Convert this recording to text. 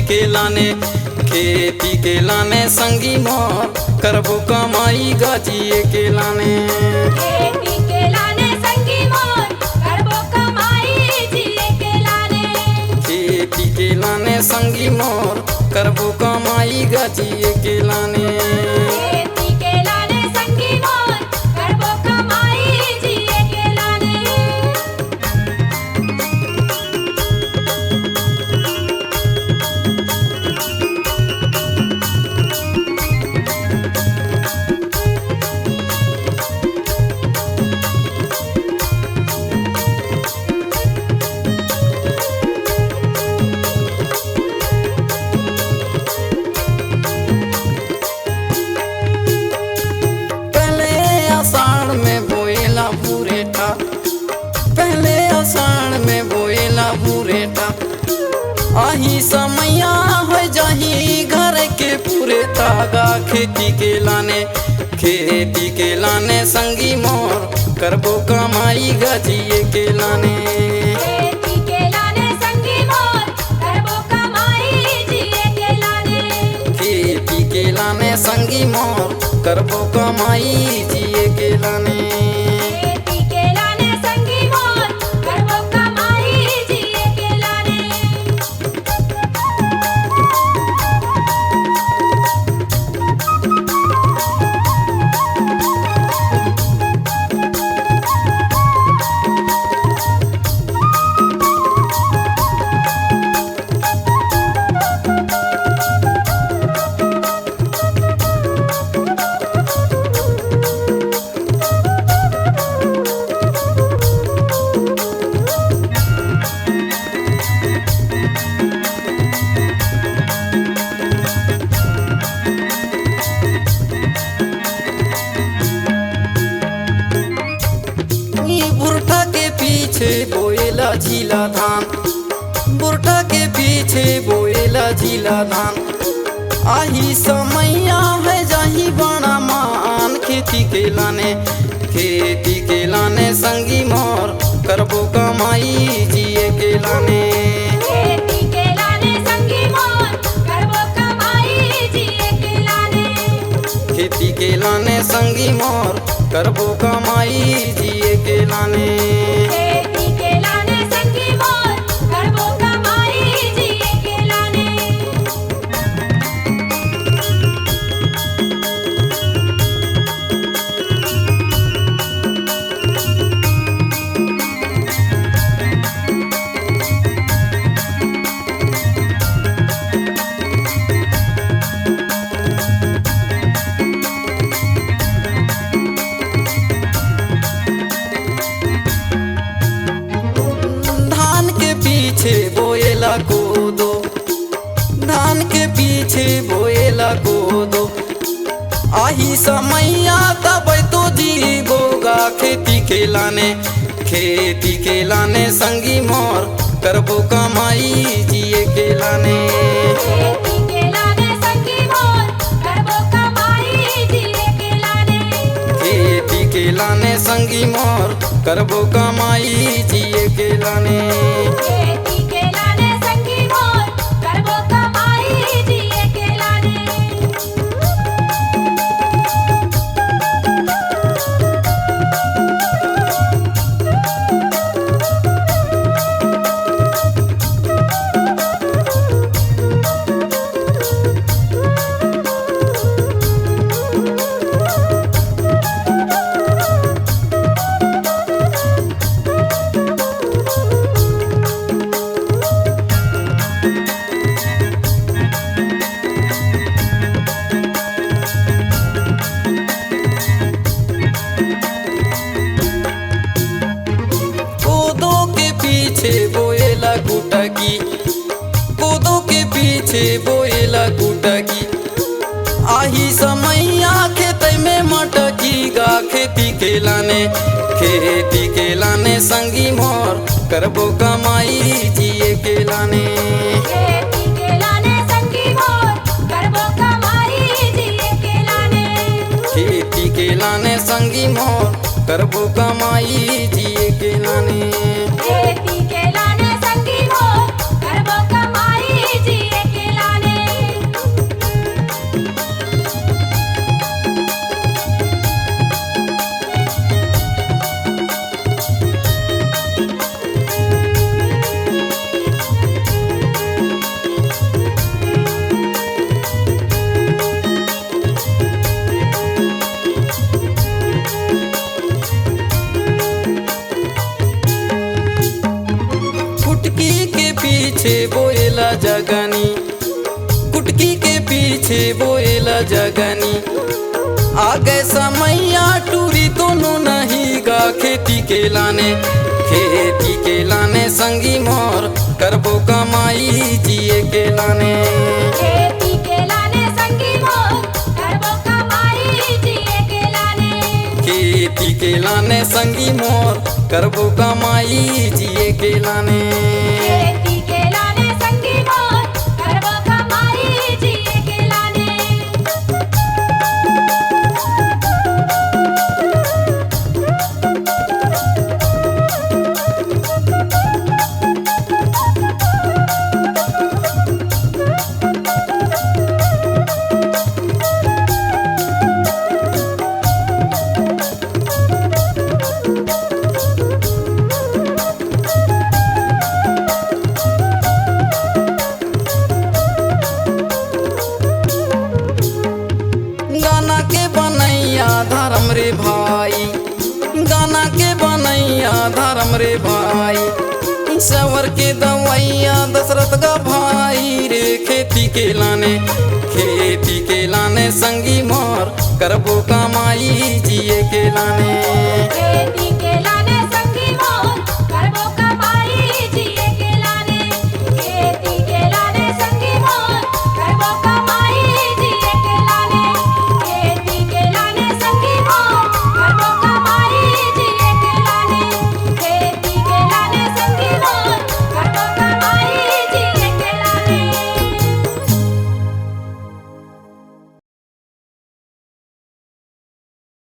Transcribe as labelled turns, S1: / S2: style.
S1: के लाने, खेती के लाने संगी मोर करबो कमाई गाजिए के लाने।
S2: खेती के लाने संगी मोर करबो कमाई जिए के लाने।
S1: खेती के लाने संगी मोर करबो कमाई गाजिए के लाने।
S2: खेती के लाने संगी मोर करबो कमाई जिए के लाने।
S1: पहले आषाढ़ में बोएला भूरेठा, पहले आषाढ़ में बोएला भूरेठा, आही समैया हो जाही घर के पूरे तागा। खेती के लाने, खेती के लाने संगी मोर करबो कमाई गाजिए के लाने।
S2: खेती के लाने संगी मोर करबो कमाई जिए के लाने।
S1: खेती के लाने संगी मोर करबो कमाई जिए के लाने।
S2: खेती के लाने संगी मोर करबो कमाई जिए के लाने।
S1: ई बुरठा के पीछे बोएला झीला धान, बुरठा के पीछे बोएला झीला धान, आही समैया है जाही बड़ा मान। खेती के लाने, खेती के लाने संगी मोर करबो कमाई जिए के लाने।
S2: खेती के लाने संगी मोर करबो कमाई जिए के लाने।
S1: खेती के लाने संगी मोर करबो कमाई जिए के लाने।
S2: खेती के लाने संगी मोर करबो कमाई जिए के लाने।
S1: धान के पीछे बोएला कोदो, धान के पीछे बोएला कोदो, आही समैया तब तो जीवोगा। खेती के लाने, खेती के लाने संगी मोर करबो कमाई जिए के लाने।
S2: खेती के लाने संगी मोर करबो कमाई जिए के लाने।
S1: खेती के लाने संगी मोर करबो कमाई जिए के लाने।
S2: खेती के लाने संगी मोर करबो कमाई जिए के लाने।
S1: कोदो के पीछे बोएला गुटकी, कोदो के पीछे बोएला गुटकी, आही समैया खेत में मटकी गा। खेती के लाने, खेती के लाने संगी मोर करबो कमाई जिए के लाने।
S2: खेती के लाने संगी मोर करबो कमाई जिए के लाने।
S1: खेती के लाने संगी मोर करबो कमाई जिए के लाने।
S2: खेती के लाने संगी मोर करबो कमाई जिए के लाने।
S1: के पीछे बोएला जगनी, कुटकी के पीछे बोएला जगनी। आगे समैया टूरी दोनों नहीं गा खेती के लाने, खेती के लाने संगी मोर करबो कमाई जिए के लाने।
S2: खेती के लाने संगी मोर करबो कमाई जिए के लाने।
S1: खेती के लाने संगी मोर करबो कमाई जिए के लाने।
S2: खेती के लाने संगी मोर करबो कमाई जिए के लाने।
S1: गाना के बनैया धर्म रे भाई, गाना के बनैया धर्म रे भाई। सवर के दवैया दशरथ का भाई रे, खेती के लाने, खेती के लाने संगी मोर करबो कमाई जिए के लाने।
S2: खेती के लाने